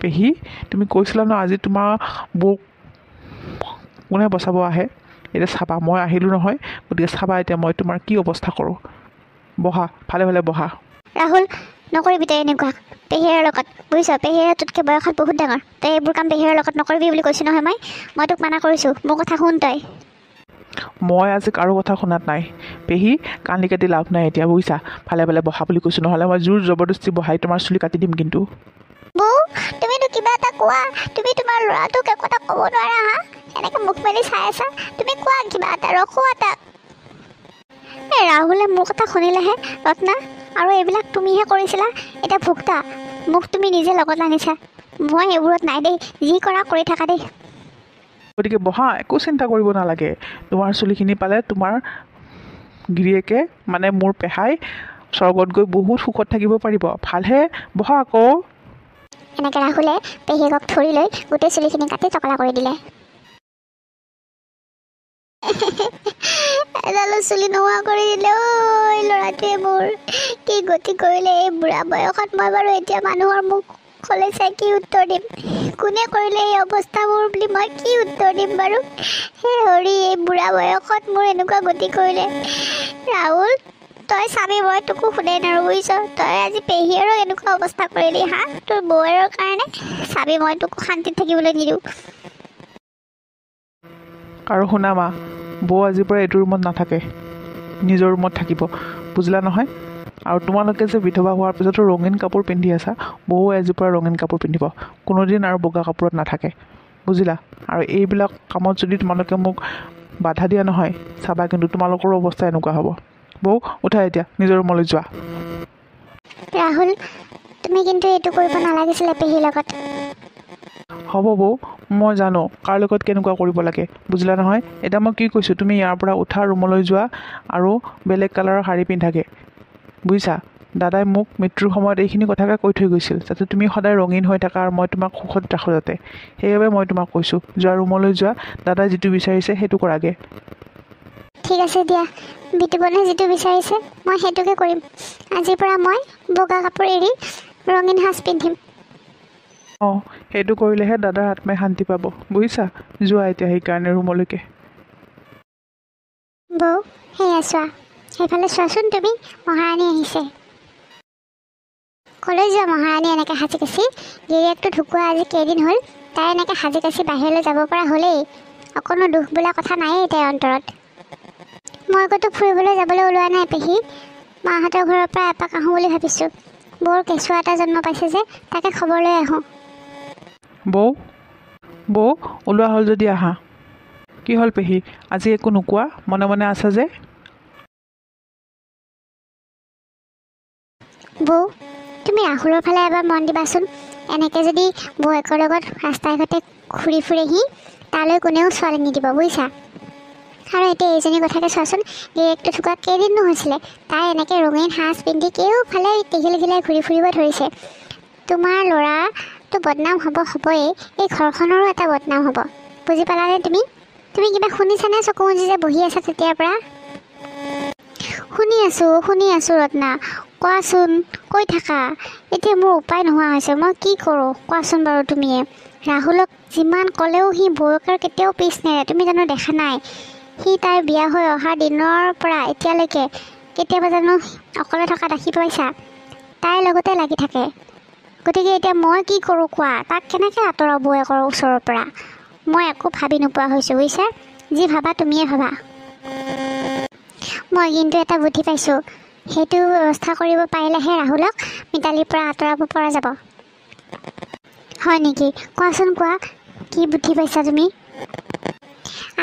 পেহী তুমি কৈছিলা ন আজি তোমাৰ বৌক কোনে বচাব আহে। এতিয়া চাবা মই আহিলোঁ নহয়, গতিকে চাবা এতিয়া মই তোমাৰ কি অৱস্থা কৰোঁ। বহা ভালে ভালে বহা। ৰাহুল নকৰিবি তই এনেকুৱা পেহীৰৰ লগত বুজিছ। পেহীৰে তোতকৈ বয়সত বহুত ডাঙৰ, তই এইবোৰ কাম পেহীৰৰ লগত নকৰিবি বুলি কৈছোঁ নহয়। মই তোক মানা কৰিছোঁ, মোৰ কথা শুন তই। মই আজি কাৰো কথা শুনাত নাই পেহী, কান্দি কাটি লাভ নাই এতিয়া বুজিছা। ভালে ভালে বহা বুলি কৈছোঁ, নহ'লে মই জোৰ জবৰদস্তি বহাই তোমাৰ চুলি কাটি দিম কিন্তু। বৌ তুমিতো কিবা এটা কোৱা, তুমি তোমাৰ ল'ৰাটোক একো এটা ক'ব নোৱাৰা হা? এনেকৈ মুখ মেলি চাই আছা, তুমি কোৱা কিবা এটা, ৰখোৱা তাক। ৰাহুলে মোৰ কথা শুনিলেহে ৰত্না, আৰু এইবিলাক তুমিহে কৰিছিলা। এতিয়া ভুক্তা মোক তুমি নিজে লগত আনিছা। মই এইবোৰত নাই দেই, যি কৰা কৰি থাকা দেই। গতিকে বহা, একো চিন্তা কৰিব নালাগে। তোমাৰ চুলিখিনি পালে তোমাৰ গিৰিয়েকে মানে মোৰ পেহাই স্বৰ্গত গৈ বহুত সুখত থাকিব পাৰিব। ভালহে বহা আকৌ। এনেকৈ ৰাহুলে পেহীয়েকক ধৰি লৈ গোটেই চুলিখিনি কাটি টকলা কৰি দিলে। এডালো চুলি নোহোৱা কৰি দিলে ঐ ল'ৰাটোৱে মোৰ। কি গতি কৰিলে এই বুঢ়া বয়সত। মই বাৰু এতিয়া মানুহৰ মুখ ক'লে চাই কি উত্তৰ দিম? কোনে কৰিলে এই অৱস্থা মোৰ বুলি মই কি উত্তৰ দিম বাৰু? হে হৰি, এই বুঢ়া বয়সত মোৰ এনেকুৱা গতি কৰিলে। ৰাহুল তই স্বামী, মই তোকো সোধাই নোৱাৰোঁ বুজিছ। তই আজি পেহীয়েৰক এনেকুৱা অৱস্থা কৰিলি হা? তোৰ বৌয়েৰৰ কাৰণে স্বামী, মই তোকো শান্তিত থাকিবলৈ নিদিওঁ। আৰু শুনা মা, বৌ আজিৰ পৰা এইটো ৰুমত নাথাকে, নিজৰ ৰুমত থাকিব বুজিলা নহয়? আৰু তোমালোকে যে বিধৱা হোৱাৰ পিছতো ৰঙীন কাপোৰ পিন্ধি আছা, বৌ আজিৰ পৰা ৰঙীন কাপোৰ পিন্ধিব, কোনোদিন আৰু বগা কাপোৰত নাথাকে বুজিলা? আৰু এইবিলাক কামত যদি তোমালোকে মোক বাধা দিয়া নহয়, চাবা কিন্তু তোমালোকৰো অৱস্থা এনেকুৱা হ'ব বৌ উঠা এতিয়া নিজৰ ৰুমলৈ যোৱা। ৰাহুল, তুমি কিন্তু এইটো কৰিব নালাগিছিলে পেহীৰ লগত। হ'ব বৌ, মই জানো কাৰ লগত কেনেকুৱা কৰিব লাগে, বুজিলা নহয়। এতিয়া মই কি কৈছোঁ, তুমি ইয়াৰ পৰা উঠা, ৰুমলৈ যোৱা আৰু বেলেগ কালাৰৰ শাৰী পিন্ধাগে, বুজিছা। দাদাই মোক মৃত্যুৰ সময়ত এইখিনি কথাকে কৈ থৈ গৈছিল, যাতে তুমি সদায় ৰঙীন হৈ থাকা আৰু মই তোমাক সুখত ৰাখোঁ যাতে। সেইবাবে মই তোমাক কৈছোঁ, যোৱা ৰুমলৈ যোৱা, দাদাই যিটো বিচাৰিছে সেইটো কৰাগে। ঠিক আছে দিয়া, বিতুপনে যিটো বিচাৰিছে মই সেইটোকে কৰিম। আজিৰ পৰা মই বগা কাপোৰ এৰি ৰঙীন সাজ পিন্ধিম। অঁ, সেইটো কৰিলেহে দাদাৰ আত্মাই শান্তি পাব, বুজিছা। যোৱা এতিয়া সেইকাৰণে ৰুমলৈকে। বৌ, সেয়া চোৱা, সেইফালে চোৱাচোন তুমি, মহাৰাণী আহিছে। ক'লৈ যোৱা মহাৰাণী এনেকৈ সাজি কাচি? গিৰিয়েকটো ঢুকুৱা আজি কেইদিন হ'ল, তাই এনেকৈ সাজি কাচি বাহিৰলৈ যাব পৰা হ'লেই। অকণো দুখ বোলা কথা নায়েই তাইৰ অন্তৰত। মই ক'তো ফুৰিবলৈ যাবলৈ ওলোৱা নাই পেহী, মাহঁতৰ ঘৰৰ পৰা এপাক আহোঁ বুলি ভাবিছোঁ। বৰ কেঁচুৱা এটা জন্ম পাইছে যে, তাকে খবৰ লৈ আহোঁ। বৌ ওলোৱা হ'ল যদি আহা। কি হ'ল পেহী, আজি একো নোকোৱা, মনে মনে আছা যে? বৌ, তুমি ৰাহুলৰ ফালে এবাৰ মন দিবাচোন। এনেকৈ যদি বৌয়েকৰ লগত ৰাস্তাই ঘাটে ঘূৰি ফুৰেহি, তালৈ কোনেও ছোৱালী নিদিব, বুজিছা। আৰু এতিয়া এইজনী কথাকে চোৱাচোন, গিৰিয়েকটো ঢুকুৱা কেইদিননো হৈছিলে, তাই এনেকৈ ৰঙীন সাজ পিন্ধি কেওফালে টিঘিল ঘিলাই ঘূৰি ফুৰিব ধৰিছে। তোমাৰ ল'ৰাটো বদনাম হ'বই, এই ঘৰখনৰো এটা বদনাম হ'ব, বুজি পালানে তুমি? তুমি কিবা শুনিছানে চকু মুজি যে বহি আছা তেতিয়াৰ পৰা? শুনি আছোঁ ৰত্না, কোৱাচোন, কৈ থাকা। এতিয়া মোৰ উপায় নোহোৱা হৈছে, মই কি কৰোঁ কোৱাচোন বাৰু তুমিয়ে। ৰাহুলক যিমান ক'লেও সি বৌয়েকৰ কেতিয়াও পিছ নেৰে, তুমি জানো দেখা নাই? সি তাইৰ বিয়া হৈ অহা দিনৰ পৰা এতিয়ালৈকে কেতিয়াবা জানো অকলে থকা দেখি পাইছা? তাইৰ লগতে লাগি থাকে। গতিকে এতিয়া মই কি কৰোঁ কোৱা, তাক কেনেকৈ আঁতৰাও বৌয়েকৰ ওচৰৰ পৰা? মই একো ভাবি নোপোৱা হৈছোঁ, বুজিছা। যি ভাবা তুমিয়ে ভাবা। মই কিন্তু এটা বুদ্ধি পাইছোঁ, সেইটো ব্যৱস্থা কৰিব পাৰিলেহে ৰাহুলক মিতালীৰ পৰা আঁতৰাব পৰা যাব। হয় নেকি? কোৱাচোন কোৱা, কি বুদ্ধি পাইছা তুমি?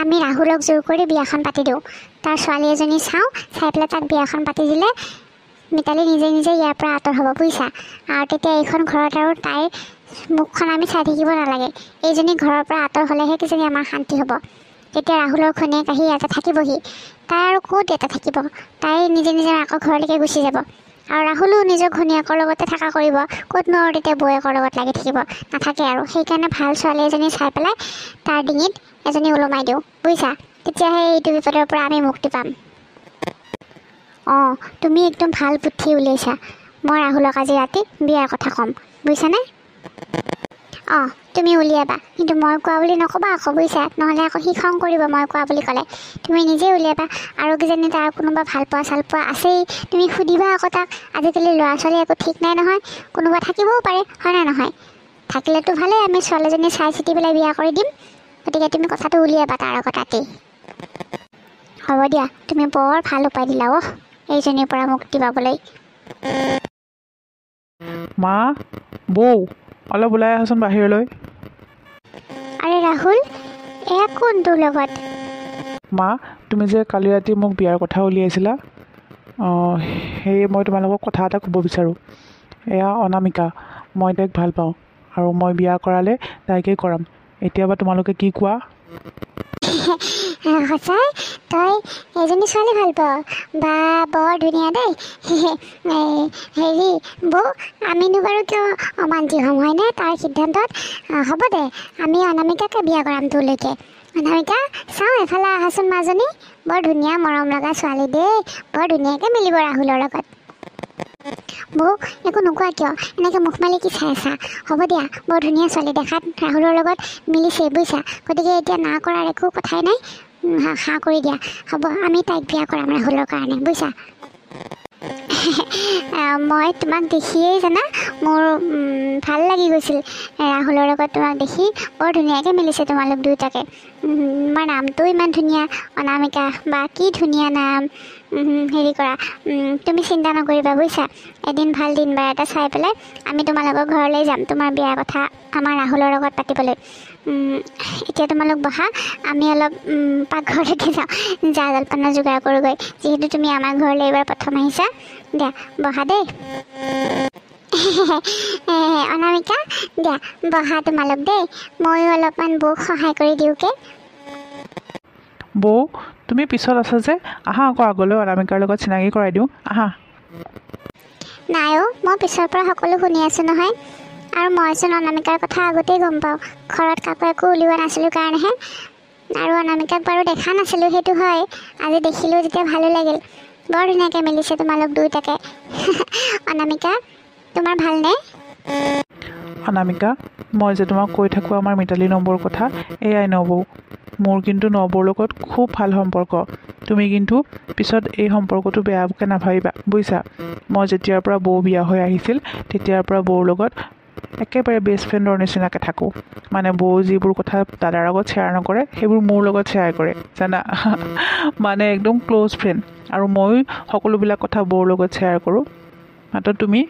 আমি ৰাহুলক জোৰ কৰি বিয়াখন পাতি দিওঁ, তাৰ ছোৱালী এজনী চাওঁ, চাই পেলাই তাক বিয়াখন পাতি দিলে মিতালী নিজে নিজে ইয়াৰ পৰা আঁতৰ হ'ব, বুজিছা। আৰু তেতিয়া এইখন ঘৰত আৰু তাইৰ মুখখন আমি চাই থাকিব নালাগে। এইজনী ঘৰৰ পৰা আঁতৰ হ'লেহে কিজানি আমাৰ শান্তি হ'ব। তেতিয়া ৰাহুলৰ ঘৈণীয়েক আহি ইয়াতে থাকিবহি, তাই আৰু ক'ত ইয়াতে থাকিব, তাই নিজে নিজে আকৌ ঘৰলৈকে গুচি যাব। আৰু ৰাহুলো নিজৰ ঘৈণীয়েকৰ লগতে থকা কৰিব, ক'তনো আৰু তেতিয়া বৌয়েকৰ লগত লাগি থাকিব, নাথাকে আৰু। সেইকাৰণে ভাল ছোৱালী এজনী চাই পেলাই তাৰ ডিঙিত এজনী ওলমাই দিওঁ, বুজিছা। তেতিয়াহে এইটো বিপদৰ পৰা আমি মুক্তি পাম। অঁ, তুমি একদম ভাল বুদ্ধি উলিয়াইছা। মই ৰাহুলক আজি ৰাতি বিয়াৰ কথা ক'ম, বুজিছানে? অঁ, তুমি উলিয়াবা, কিন্তু মই কোৱা বুলি নক'বা আকৌ, বুজিছা। নহ'লে আকৌ সি খং কৰিব মই কোৱা বুলি ক'লে। তুমি নিজে উলিয়াবা, আৰু কিজানি তাৰ কোনোবা ভালপোৱা চালপোৱা আছেই, তুমি সুধিবা আকৌ তাক। আজিকালি ল'ৰা ছোৱালী একো ঠিক নাই নহয়, কোনোবা থাকিবও পাৰে, হয়নে নহয়? থাকিলেতো ভালেই, আমি ছোৱালীজনী চাই চিতি পেলাই বিয়া কৰি দিম। গতিকে তুমি কথাটো উলিয়াবা তাৰ আগত ৰাতি। হ'ব দিয়া, তুমি বৰ ভাল উপায় দিলা অহ, এইজনীৰ পৰা মুক্তি পাবলৈ। মা, বৌ, অলপ ওলাই আহাচোন বাহিৰলৈ। আৰে ৰাহুল, এয়া কোন তোৰ লগত? মা, তুমি যে কালি ৰাতি মোক বিয়াৰ কথা উলিয়াইছিলা, সেয়ে মই তোমালোকক কথা এটা ক'ব বিচাৰোঁ। এয়া অনামিকা, মই তাইক ভাল পাওঁ আৰু মই বিয়া কৰালে তাইকেই কৰাম। এতিয়া বা তোমালোকে কি কোৱা? সঁচাই তই এজনী ছোৱালী ভাল পাৱ? বা বৰ ধুনীয়া দেই। হেৰি বৌ, আমিনো বাৰু কিয় অমান্তি হ'ম, হয়নে তাৰ সিদ্ধান্তত? হ'ব দে, আমি অনামিকাকে বিয়া কৰাম তোলৈকে। অনামিকা, চাওঁ এফালে আহাচোন মাজনী, বৰ ধুনীয়া মৰম লগা ছোৱালী দেই, বৰ ধুনীয়াকৈ মিলিব ৰাহুলৰ লগত। বৌ, একো নোকোৱা কিয়? এনেকৈ মুখ মেলি কি চাই আছা? হ'ব দিয়া, বৰ ধুনীয়া ছোৱালী, দেখাত ৰাহুলৰ লগত মিলিছে, বুজিছা। গতিকে এতিয়া না কৰাৰ একো কথাই নাই, হা কৰি দিয়া। হ'ব, আমি তাইক বিয়া কৰাম ৰাহুলৰ কাৰণে, বুজিছা। মই তোমাক দেখিয়েই জানা মোৰ ভাল লাগি গৈছিল ৰাহুলৰ লগত তোমাক দেখি বৰ ধুনীয়াকৈ মিলিছে তোমালোক দুয়োটাকে তোমাৰ নামটো ইমান ধুনীয়া অনামিকা বা কি ধুনীয়া নাম হেৰি কৰা তুমি চিন্তা নকৰিবা বুজিছা এদিন ভাল দিন বাৰ এটা চাই পেলাই আমি তোমালোকৰ ঘৰলৈ যাম তোমাৰ বিয়াৰ কথা আমাৰ ৰাহুলৰ লগত পাতিবলৈ এতিয়া তোমালোক বহা আমি অলপ পাকঘৰলৈকে যাওঁ জা জলপানৰ যোগাৰ কৰোঁগৈ যিহেতু তুমি আমাৰ ঘৰলৈ এইবাৰ প্ৰথম আহিছা দিয়া বহা দেই অনামিকা দিয়া বহা তোমালোক দেই ময়ো অলপমান বৌক সহায় কৰি দিওঁকে বৌ তুমি পিছত আছা যে আহা আকৌ আগলৈ অনামিকাৰ লগত চিনাকি কৰাই দিওঁ আহা নাই অ' মই পিছৰ পৰা সকলো শুনি আছোঁ নহয় আৰু মইচোন অনামিকাৰ কথা আগতেই গম পাওঁ ঘৰত কাকো একো উলিওৱা নাছিলোঁ কাৰণেহে আৰু অনামিকাক বাৰু দেখা নাছিলোঁ সেইটো হয় আজি দেখিলোঁ যেতিয়া ভালো লাগিল বৰ ধুনীয়াকৈ মিলিছে তোমালোক দুয়োটাকে অনামিকা তোমাৰ ভালনে অনামিকা মই যে তোমাক কৈ থাকোঁ আমাৰ মিতালী নবৌৰ কথা এয়াই নবৌ মোৰ কিন্তু নবৌৰ লগত খুব ভাল সম্পৰ্ক তুমি কিন্তু পিছত এই সম্পৰ্কটো বেয়াকৈ নাভাবিবা বুজিছা মই যেতিয়াৰ পৰা বৌ বিয়া হৈ আহিছিল তেতিয়াৰ পৰা বৌৰ লগত একেবাৰে বেষ্ট ফ্ৰেণ্ডৰ নিচিনাকৈ থাকোঁ মানে বৌ যিবোৰ কথা দাদাৰ আগত শ্বেয়াৰ নকৰে সেইবোৰ মোৰ লগত শ্বেয়াৰ কৰে জানা মানে একদম ক্ল'জ ফ্ৰেণ্ড আৰু ময়ো সকলোবিলাক কথা বৌৰ লগত শ্বেয়াৰ কৰোঁ মাত্ৰ তুমি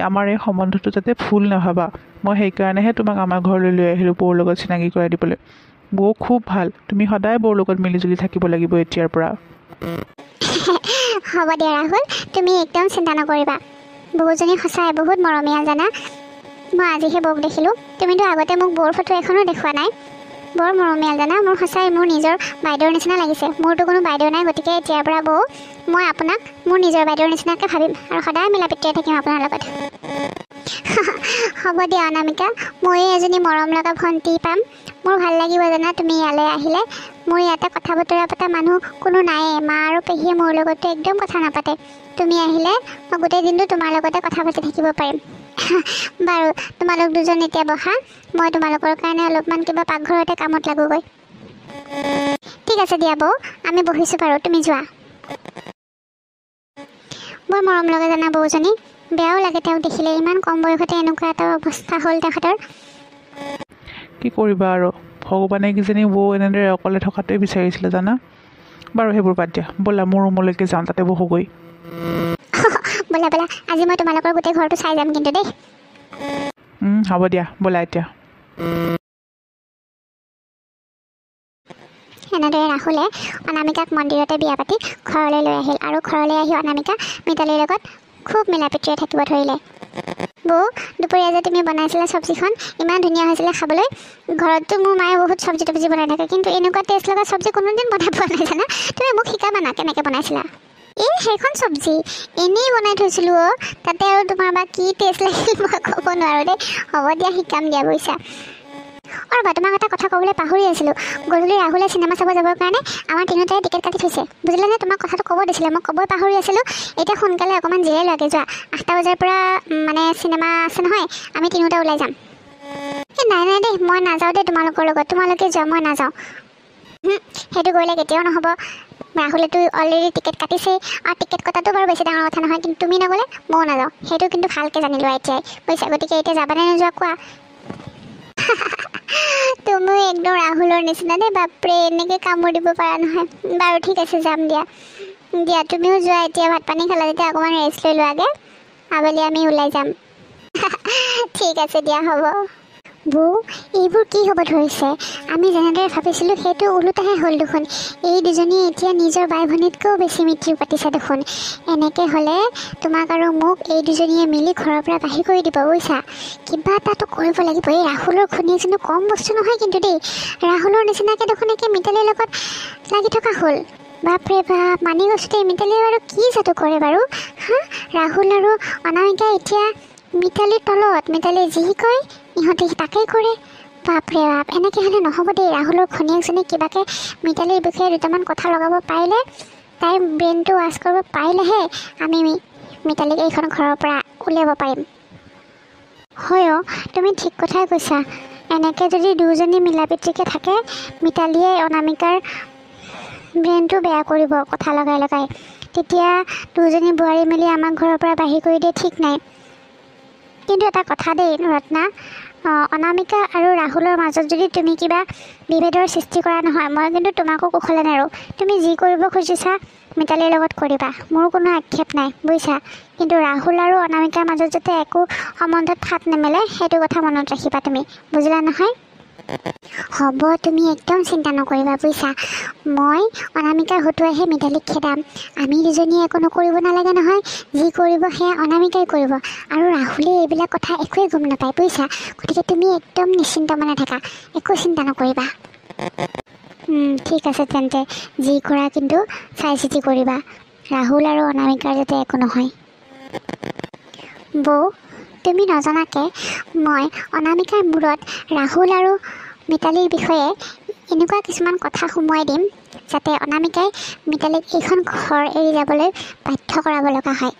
আমাৰ এই সম্বন্ধটো যাতে ভুল নাভাবা মই সেইকাৰণেহে তোমাক আমাৰ ঘৰলৈ লৈ আহিলোঁ বৌৰ লগত চিনাকি কৰাই দিবলৈ বৌ খুব ভাল তুমি সদায় বৌৰ লগত মিলিজুলি থাকিব লাগিব এতিয়াৰ পৰা হ'ব দিয়া ৰাহুল তুমি একদম চিন্তা নকৰিবা বৌজনী সঁচাই বহুত মৰমীয়া জানা মই আজিহে বৌক দেখিলোঁ তুমিতো আগতে মোক বৌৰ ফটো এখনো দেখুওৱা নাই বৰ মৰমীয়াল জানা মোৰ সঁচাই মোৰ নিজৰ বাইদেউৰ নিচিনা লাগিছে মোৰতো কোনো বাইদেউ নাই গতিকে এতিয়াৰ পৰা বৌ মই আপোনাক মোৰ নিজৰ বাইদেউৰ নিচিনাকৈ ভাবিম আৰু সদায় মিলা প্ৰীতিৰে থাকিম আপোনাৰ লগত হ'ব দিয়া অনামিকা ময়ো এজনী মৰম লগা ভণ্টি পাম মোৰ ভাল লাগিব জানা তুমি ইয়ালৈ আহিলে মোৰ ইয়াতে কথা বতৰা পতা মানুহ কোনো নায়েই মা আৰু পেহীয়ে মোৰ লগতো একদম কথা নাপাতে তুমি আহিলে মই গোটেই দিনটো তোমাৰ লগতে কথা পাতি থাকিব পাৰিম বাৰু তোমালোক দুজন এতিয়া বহা মই তোমালোকৰ কাৰণে অলপমান কিবা পাকঘৰতে কামত লাগোগৈ ঠিক আছে দিয়া বৌ আমি বহিছোঁ বাৰু তুমি যোৱা বৰ মৰম লগা জানা বৌজনী বেয়াও লাগে তেওঁক দেখিলে ইমান কম বয়সতে এনেকুৱা এটা অৱস্থা হ'ল তেখেতৰ কি কৰিবা আৰু ভগৱানে কিজানি বৌ এনেদৰে অকলে থকাটোৱে বিচাৰিছিলে জানা বাৰু সেইবোৰ বাদ দিয়া ব'লা মোৰ ৰুমলৈকে যাওঁ তাতে বহোগৈ ব'লা ব'লা আজি মই তোমালোকৰ গোটেই ঘৰটো চাই যাম কিন্তু দেই হ'ব দিয়া ব'লা এতিয়া এনেদৰে ৰাহুলে অনামিকাক মন্দিৰতে বিয়া পাতি ঘৰলৈ লৈ আহিল আৰু ঘৰলৈ আহি অনামিকা মিতালীৰ লগত খুব মিলা প্ৰীতিৰে থাকিব ধৰিলে বৌ দুপৰীয়া যে তুমি বনাইছিলা চব্জিখন ইমান ধুনীয়া হৈছিলে খাবলৈ ঘৰততো মোৰ মায়ে বহুত চব্জি তব্জি বনাই থাকে কিন্তু এনেকুৱা টেষ্ট লগা চব্জি কোনোদিন বনাই পোৱা নাই জানা তুমি মোক শিকাবা না কেনেকৈ বনাইছিলা এই সেইখন চব্জি এনেই বনাই থৈছিলোঁ অ' তাতে আৰু তোমাৰ বা কি টেষ্ট লাগিল মই ক'ব নোৱাৰোঁ দেই হ'ব দিয়া শিকাম দিয়া বুজিছা আৰু বা তোমাক এটা কথা ক'বলৈ পাহৰি আছিলোঁ গধূলি ৰাহুলে চিনেমা চাব যাবৰ কাৰণে আমাৰ তিনিওটাই টিকেট কাটি থৈছে বুজিলানে তোমাক কথাটো ক'ব দিছিলে মই ক'বই পাহৰি আছিলোঁ এতিয়া সোনকালে অকণমান জিৰাই লোৱাগৈ যোৱা 8টা বজাৰ পৰা মানে চিনেমা আছে নহয় আমি তিনিওটা ওলাই যাম এই নাই নাই দেই মই নাযাওঁ দেই তোমালোকৰ লগত তোমালোকে যোৱা মই নাযাওঁ সেইটো কৰিলে কেতিয়াও নহ'ব ৰাহুলেতো অলৰেডি টিকেট কাটিছেই আৰু টিকেট কটাটো বাৰু বেছি ডাঙৰ কথা নহয় কিন্তু তুমি নগ'লে ময়ো নাযাওঁ সেইটো কিন্তু ভালকৈ জানি লোৱা এতিয়াই বুজিছা গতিকে এতিয়া যাবানে নোযোৱা কোৱা তুমি একদম ৰাহুলৰ নিচিনা দেই বাপৰে এনেকৈ কামোৰ দিব পাৰা নহয় বাৰু ঠিক আছে যাম দিয়া দিয়া তুমিও যোৱা এতিয়া ভাত পানী খালা যেতিয়া অকণমান ৰেষ্ট লৈ লোৱাগৈ আবেলি আমি ওলাই যাম ঠিক আছে দিয়া হ'ব বৌ এইবোৰ কি হ'ব ধৰিছে আমি যেনেদৰে ভাবিছিলোঁ সেইটো ওলোটাহে হ'ল দেখোন এই দুজনীয়ে এতিয়া নিজৰ বাই ভনীতকৈও বেছি মিত্ৰী পাতিছে দেখোন এনেকৈ হ'লে তোমাক আৰু মোক এই দুজনীয়ে মিলি ঘৰৰ পৰা বাহিৰ কৰি দিব বুজিছা কিবা এটাতো কৰিব লাগিব এই ৰাহুলৰ ঘনীয়েকজনো কম বস্তু নহয় কিন্তু দেই ৰাহুলৰ নিচিনাকৈ দেখোন একে মিতালীৰ লগত লাগি থকা হ'ল বাপৰে বাপ মানি গৈছোঁ দেই মিতালীয়ে বাৰু কি যাদু কৰে বাৰু হা ৰাহুল আৰু অনামিকা এতিয়া মিতালীৰ তলত মিতালীয়ে যি কয় ইহঁতে তাকেই কৰে বাপৰে বাপ এনেকৈ হ'লে নহ'ব দেই ৰাহুলৰ ঘনীয়েকজনী কিবাকৈ মিতালীৰ বিষয়ে দুটামান কথা লগাব পাৰিলে তাইৰ ব্ৰেইনটো ৱাছ কৰিব পাৰিলেহে আমি মিতালীক এইখন ঘৰৰ পৰা উলিয়াব পাৰিম হয় অ' তুমি ঠিক কথাই কৈছা এনেকৈ যদি দুজনী মিলা প্ৰীতিকৈ থাকে মিতালীয়ে অনামিকাৰ ব্ৰেইনটো বেয়া কৰিব কথা লগাই লগাই তেতিয়া দুজনী বোৱাৰী মিলি আমাক ঘৰৰ পৰা বাহিৰ কৰি দিয়ে ঠিক নাই। কিন্তু এটা কথা দেই ৰত্না, অনামিকা আৰু ৰাহুলৰ মাজত যদি তুমি কিবা বিভেদৰ সৃষ্টি কৰা নহয়, মই কিন্তু তোমাকো কুশলে নেৰোঁ। তুমি যি কৰিব খুজিছা মিতালীৰ লগত কৰিবা, মোৰ কোনো আক্ষেপ নাই বুজিছা। কিন্তু ৰাহুল আৰু অনামিকাৰ মাজত যাতে একো সম্বন্ধত ফাট নেমেলে সেইটো কথা মনত ৰাখিবা তুমি, বুজিলা নহয়? হ'ব, তুমি একদম চিন্তা নকৰিবা বুজিছা। মই অনামিকাৰ হতুৱাইহে মিতালীক খেদাম। আমি দুজনীয়ে একো নকৰিব নালাগে নহয়, যি কৰিব সেয়া অনামিকাই কৰিব। আৰু ৰাহুলে এইবিলাক কথা একোৱেই গম নাপায় বুজিছা। গতিকে তুমি একদম নিশ্চিন্ত মনে থাকা, একো চিন্তা নকৰিবা। ঠিক আছে তেন্তে, যি কৰা কিন্তু চাই চিতি কৰিবা, ৰাহুল আৰু অনামিকাৰ যাতে একো নহয়। বৌ, তুমি নজনাকৈ মই অনামিকাৰ মূৰত ৰাহুল আৰু মিতালীৰ বিষয়ে এনেকুৱা কিছুমান কথা সোমোৱাই দিম যাতে অনামিকাই মিতালীক এইখন ঘৰ এৰি যাবলৈ বাধ্য কৰাব লগা হয়।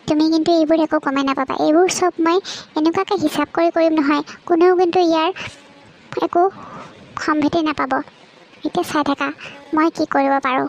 তুমি কিন্তু এইবোৰ একো গমেই নাপাবা। এইবোৰ চব মই এনেকুৱাকৈ হিচাপ কৰি কৰিম নহয়, কোনেও কিন্তু ইয়াৰ একো সম্ভেতি নাপাব। এতিয়া চাই থাকা মই কি কৰিব পাৰোঁ।